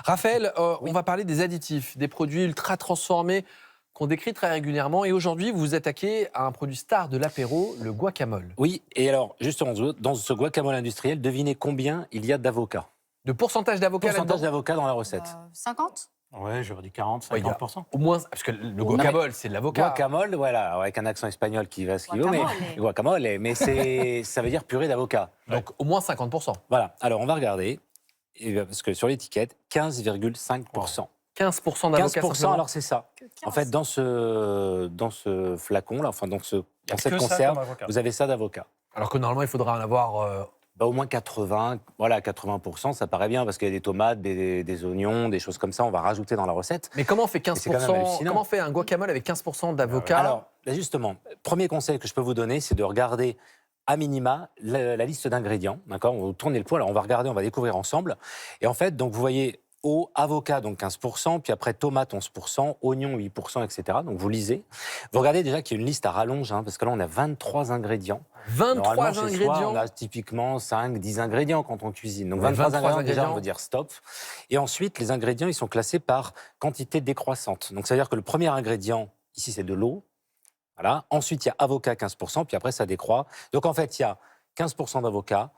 Raphaël, on va parler des additifs, des produits ultra transformés qu'on décrit très régulièrement. Et aujourd'hui, vous vous attaquez à un produit star de l'apéro, le guacamole. Oui, et alors, justement, dans ce guacamole industriel, devinez combien il y a d'avocats. De pourcentage d'avocats Pourcentage là-dedans d'avocats dans la recette. 50. Ouais, j'aurais dit 40, Ouais, il y a 50%. au moins, parce que le Non, guacamole, c'est de l'avocat. Guacamole, voilà, avec un accent espagnol qui va ce qu'il veut, mais guacamole, mais ça veut dire purée d'avocat. Donc au moins 50%. Voilà, alors on va regarder, parce que sur l'étiquette, 15,5%. 15% d'avocats 15%, simplement. alors c'est ça. En fait, dans ce flacon-là, enfin dans cette que ça conserve, comme avocat. vous avez ça d'avocat. Alors que normalement, il faudra en avoir... Au moins 80%, ça paraît bien, parce qu'il y a des tomates, des oignons, des choses comme ça, on va rajouter dans la recette. Mais comment on fait c'est quand même 15% hallucinant. Comment on fait un guacamole avec 15% d'avocats? Alors, là, justement, premier conseil que je peux vous donner, c'est de regarder à minima la liste d'ingrédients. D'accord, on va tourner le pot, alors on va regarder, on va découvrir ensemble. Et en fait, donc vous voyez, avocat, donc 15%, puis après tomate, 11%, oignon, 8%, etc. Donc vous lisez. Vous regardez déjà qu'il y a une liste à rallonge, parce que là, on a 23 ingrédients. 23 Normalement, chez soi, ingrédients. on a typiquement 5-10 ingrédients quand on cuisine. Donc Ouais, 23 ingrédients, déjà, ingrédients. on veut dire stop. Et ensuite, les ingrédients, ils sont classés par quantité décroissante. Donc ça veut dire que le premier ingrédient, ici, c'est de l'eau. Voilà. Ensuite, il y a avocat, 15%, puis après, ça décroît. Donc en fait, il y a 15% d'avocat,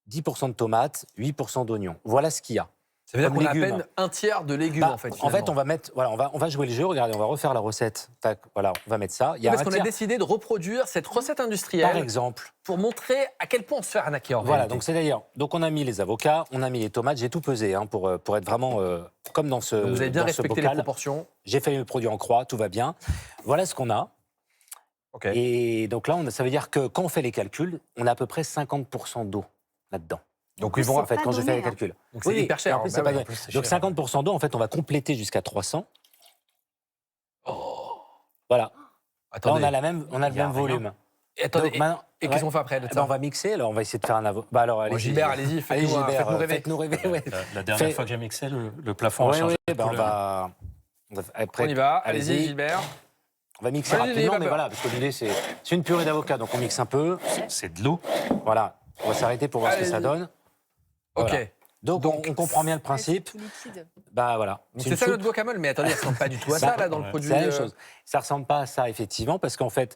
10% de tomates, 8% d'oignons. Voilà ce qu'il y a. Ça veut dire Comme qu'on a à légumes. peine un tiers de légumes, en fait. En fait, finalement. on va mettre, voilà, on va jouer le jeu. Regardez, on va refaire la recette. Tac, voilà, on va mettre ça. Il y a Parce un qu'on a tiers, décidé de reproduire cette recette par industrielle exemple. pour montrer à quel point on se fait arnaquer en Voilà, réalité. donc c'est d'ailleurs. Donc on a mis les avocats, on a mis les tomates. J'ai tout pesé pour être vraiment comme dans ce Donc vous avez bien dans ce respecté les bocal. proportions. J'ai fait le produit en croix, tout va bien. Voilà ce qu'on a. Ok. Et donc là, ça veut dire que quand on fait les calculs, on a à peu près 50% d'eau là-dedans. Donc plus, ils vont En fait, pas quand je fais donné, les calculs. Donc c'est hyper cher. et en plus, Bah c'est pas oui, en donné. plus, c'est Donc cher. 50% d'eau, en fait, on va compléter jusqu'à 300. Oh. Voilà. Là, Attendez. on a le même y a rien. volume. Et attendez, Donc, maintenant, et qu'est-ce qu'on fait après de Eh ça ben, on va mixer, alors on va essayer de faire un avocat. Bah alors, allez, Gilbert, allez-y, faites-nous rêver. faites-nous rêver. Ouais. La dernière Fait- fois que j'ai mixé, le plafond a Ouais, changé ouais, de bah, couleur. après, On y va, allez-y Gilbert. On va mixer Allez-y, rapidement, pas mais peur. voilà, parce que l'idée, c'est une purée d'avocat, donc on mixe un peu. C'est de l'eau. Voilà, on va s'arrêter pour voir ce que ça Allez-y. donne. Ok. Voilà. Donc, on comprend bien le principe. Tout liquide. Bah voilà. Donc C'est c'est une ça soupe. notre guacamole, mais attendez, ça ressemble pas du tout à Bah, ça là dans le ouais. produit. C'est la même chose. Ça ressemble pas à ça, effectivement, parce qu'en fait,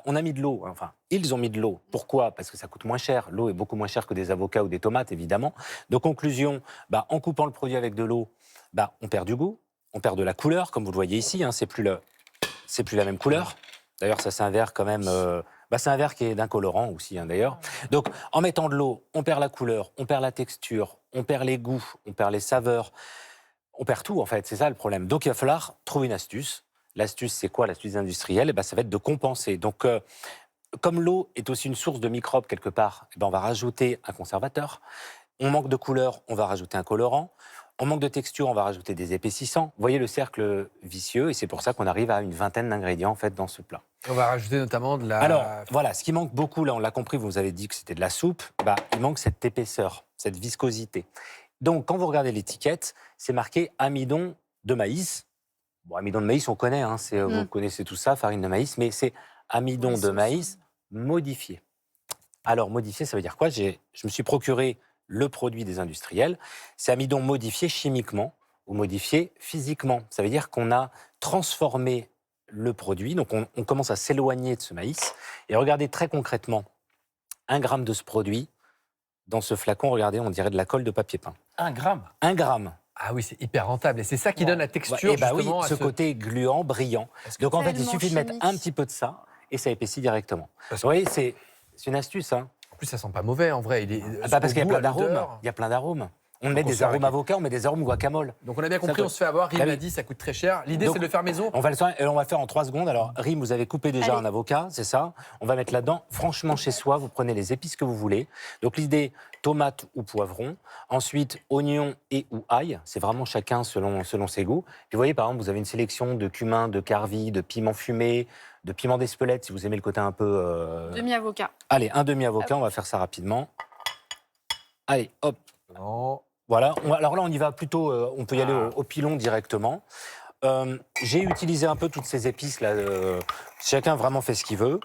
on a mis de l'eau. Enfin, ils ont mis de l'eau. Pourquoi? Parce que ça coûte moins cher. L'eau est beaucoup moins chère que des avocats ou des tomates, évidemment. De conclusion, en coupant le produit avec de l'eau, on perd du goût, on perd de la couleur, comme vous le voyez ici. C'est plus la même couleur. D'ailleurs, ça, c'est un verre quand même. C'est un verre qui est d'un colorant aussi, d'ailleurs. Donc, en mettant de l'eau, on perd la couleur, on perd la texture, on perd les goûts, on perd les saveurs. On perd tout, en fait, c'est ça le problème. Donc, il va falloir trouver une astuce. L'astuce, c'est quoi? L'astuce industrielle, ça va être de compenser. Donc, comme l'eau est aussi une source de microbes quelque part, on va rajouter un conservateur. On manque de couleur, on va rajouter un colorant. On manque de texture, on va rajouter des épaississants. Vous voyez le cercle vicieux, et c'est pour ça qu'on arrive à une vingtaine d'ingrédients, en fait, dans ce plat. On va rajouter notamment de la. Alors, voilà, ce qui manque beaucoup, là, on l'a compris, vous nous avez dit que c'était de la soupe, il manque cette épaisseur, cette viscosité. Donc, quand vous regardez l'étiquette, c'est marqué amidon de maïs. Bon, amidon de maïs, on connaît, vous connaissez tout ça, farine de maïs, mais c'est amidon de maïs modifié. Alors, modifié, ça veut dire quoi? Je me suis procuré le produit des industriels. C'est amidon modifié chimiquement ou modifié physiquement. Ça veut dire qu'on a transformé le produit, donc on commence à s'éloigner de ce maïs. Et regardez très concrètement, 1 gramme de ce produit, dans ce flacon, regardez, on dirait de la colle de papier peint. 1 gramme. 1 gramme. Ah oui, c'est hyper rentable. Et c'est ça qui donne la texture, Et oui, justement. à ce côté gluant, brillant. Donc en fait, il Tellement suffit de mettre chimique. un petit peu de ça et ça épaissit directement. Parce Vous voyez, c'est une astuce. En plus, ça sent pas mauvais en vrai. Il est, Parce au qu'il y a goût, plein à d'arômes. l'odeur. Il y a plein d'arômes. On Donc met on des se fait arômes arrêter. avocats, on met des arômes guacamole. Donc on a bien compris, peut- on se fait avoir. Rim Ah oui. a dit, ça coûte très cher. L'idée, Donc, c'est de le faire maison. On va le faire et on va faire en 3 secondes. Alors, Rim, vous avez coupé déjà Allez. un avocat, c'est ça. On va mettre là-dedans. Franchement, chez soi, vous prenez les épices que vous voulez. Donc, l'idée, tomate ou poivron. Ensuite, oignon et ou ail. C'est vraiment chacun selon ses goûts. Puis, vous voyez, par exemple, vous avez une sélection de cumin, de carvi, de piment fumé, de piment d'Espelette, si vous aimez le côté un peu... Demi-avocat. Allez, un demi-avocat, on va faire ça rapidement. Allez, hop. Non. Voilà, alors là, on y va plutôt, on peut y aller au pilon directement. J'ai utilisé un peu toutes ces épices là. Chacun vraiment fait ce qu'il veut.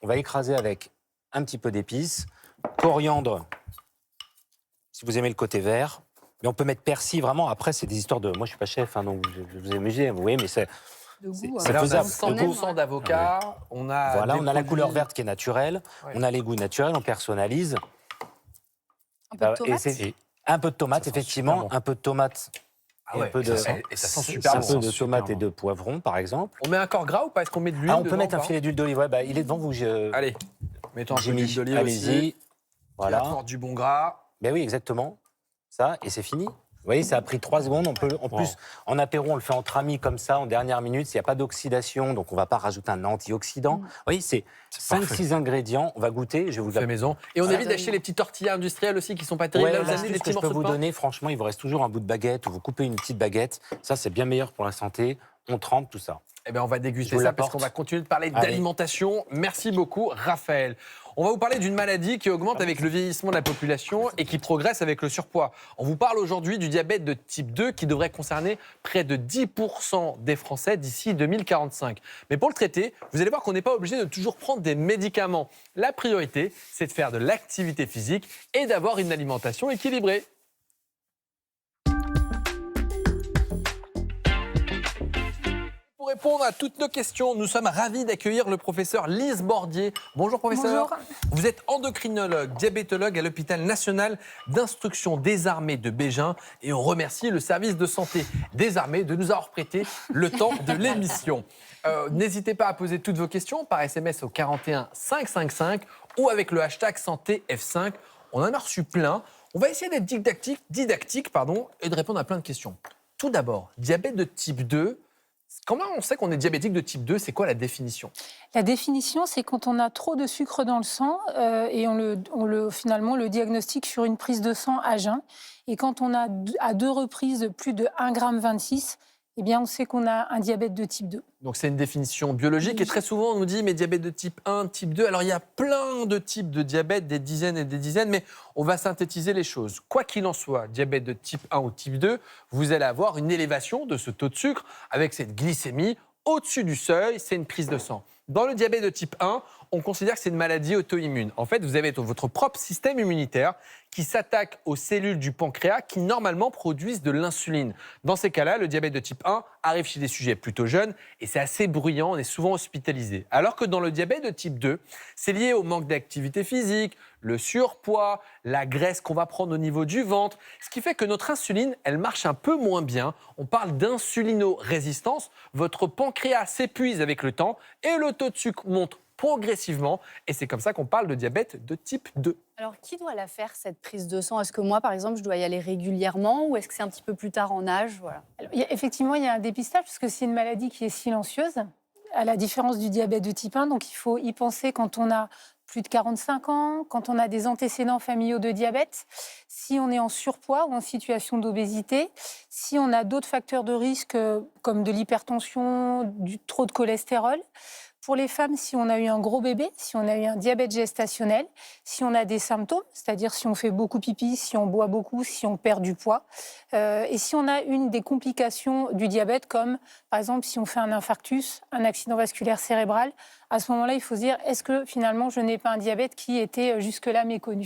On va écraser avec un petit peu d'épices, coriandre, si vous aimez le côté vert, Mais on peut mettre persil, vraiment. Après, c'est des histoires de... Moi, je suis pas chef, hein, donc je vous amusez, vous voyez, mais c'est... De goût. C'est Là, on a faisable. 100% d'avocat. On a Voilà, des on a la produits- couleur verte qui est naturelle, Ouais. on a les goûts naturels, on personnalise. Un peu de Et tomate. c'est un peu de tomate, Ça sent effectivement, super bon. un peu de tomate, Ah et ouais, un peu et de, ça sent super un bon. peu de Super tomate et bon. de poivron, par exemple. On met un corps gras ou pas? Est-ce qu'on met de l'huile Ah, on peut dedans mettre ou un pas filet d'huile d'olive. Ouais, bah, il est devant vous. Allez, mettons un peu J'ai mis. d'huile d'olive aussi. Allez-y. Qui Voilà. apporte du bon gras. Ben oui, exactement. Ça, et c'est fini. Vous voyez, ça a pris 3 secondes. On peut, en plus, en apéro, on le fait entre amis comme ça, en dernière minute. Il n'y a pas d'oxydation, donc on ne va pas rajouter un antioxydant. Vous voyez, c'est parfait. 5-6 ingrédients. On va goûter. Je vais vous Fait maison. Et on Ça évite donne- d'acheter les petites tortillas industrielles aussi qui sont pas terribles. Ouais, Là, vous amenez l'astuce des que petits je peux morceaux de vous pain. donner, franchement, il vous reste toujours un bout de baguette. Vous coupez une petite baguette. Ça, c'est bien meilleur pour la santé. On trempe tout ça. Eh bien, on va Je déguster vous ça parce l'apporte. qu'on va continuer de parler Allez. d'alimentation. Merci beaucoup, Raphaël. On va vous parler d'une maladie qui augmente avec le vieillissement de la population et qui progresse avec le surpoids. On vous parle aujourd'hui du diabète de type 2 qui devrait concerner près de 10% des Français d'ici 2045. Mais pour le traiter, vous allez voir qu'on n'est pas obligé de toujours prendre des médicaments. La priorité, c'est de faire de l'activité physique et d'avoir une alimentation équilibrée. Pour répondre à toutes nos questions, nous sommes ravis d'accueillir le professeur Lise Bordier. Bonjour professeur. Bonjour. Vous êtes endocrinologue, diabétologue à l'hôpital national d'instruction des armées de Bégin et on remercie le service de santé des armées de nous avoir prêté le temps de l'émission. N'hésitez pas à poser toutes vos questions par SMS au 41 555 ou avec le hashtag santé F5. On en a reçu plein. On va essayer d'être didactique et de répondre à plein de questions. Tout d'abord, diabète de type 2. Comment on sait qu'on est diabétique de type 2? C'est quoi la définition? La définition, c'est quand on a trop de sucre dans le sang et finalement on le diagnostique sur une prise de sang à jeun. Et quand on a à 2 reprises plus de 1,26 g, eh bien on sait qu'on a un diabète de type 2. Donc c'est une définition biologique et très souvent on nous dit mais diabète de type 1, type 2. Alors il y a plein de types de diabète, des dizaines et des dizaines, mais on va synthétiser les choses. Quoi qu'il en soit, diabète de type 1 ou type 2, vous allez avoir une élévation de ce taux de sucre avec cette glycémie au-dessus du seuil, c'est une prise de sang. Dans le diabète de type 1, on considère que c'est une maladie auto-immune. En fait, vous avez votre propre système immunitaire qui s'attaque aux cellules du pancréas qui, normalement, produisent de l'insuline. Dans ces cas-là, le diabète de type 1 arrive chez des sujets plutôt jeunes et c'est assez bruyant, on est souvent hospitalisé. Alors que dans le diabète de type 2, c'est lié au manque d'activité physique, le surpoids, la graisse qu'on va prendre au niveau du ventre, ce qui fait que notre insuline, elle marche un peu moins bien. On parle d'insulinorésistance. Votre pancréas s'épuise avec le temps et le taux de sucre monte progressivement. Et c'est comme ça qu'on parle de diabète de type 2. Alors, qui doit la faire, cette prise de sang? Est-ce que moi, par exemple, je dois y aller régulièrement ou est-ce que c'est un petit peu plus tard en âge? Voilà. Alors, effectivement, il y a un dépistage parce que c'est une maladie qui est silencieuse, à la différence du diabète de type 1. Donc il faut y penser quand on a plus de 45 ans, quand on a des antécédents familiaux de diabète, si on est en surpoids ou en situation d'obésité, si on a d'autres facteurs de risque comme de l'hypertension, du trop de cholestérol. Pour les femmes, si on a eu un gros bébé, si on a eu un diabète gestationnel, si on a des symptômes, c'est-à-dire si on fait beaucoup pipi, si on boit beaucoup, si on perd du poids, et si on a une des complications du diabète, comme par exemple si on fait un infarctus, un accident vasculaire cérébral, à ce moment-là, il faut se dire, est-ce que finalement je n'ai pas un diabète qui était jusque-là méconnu?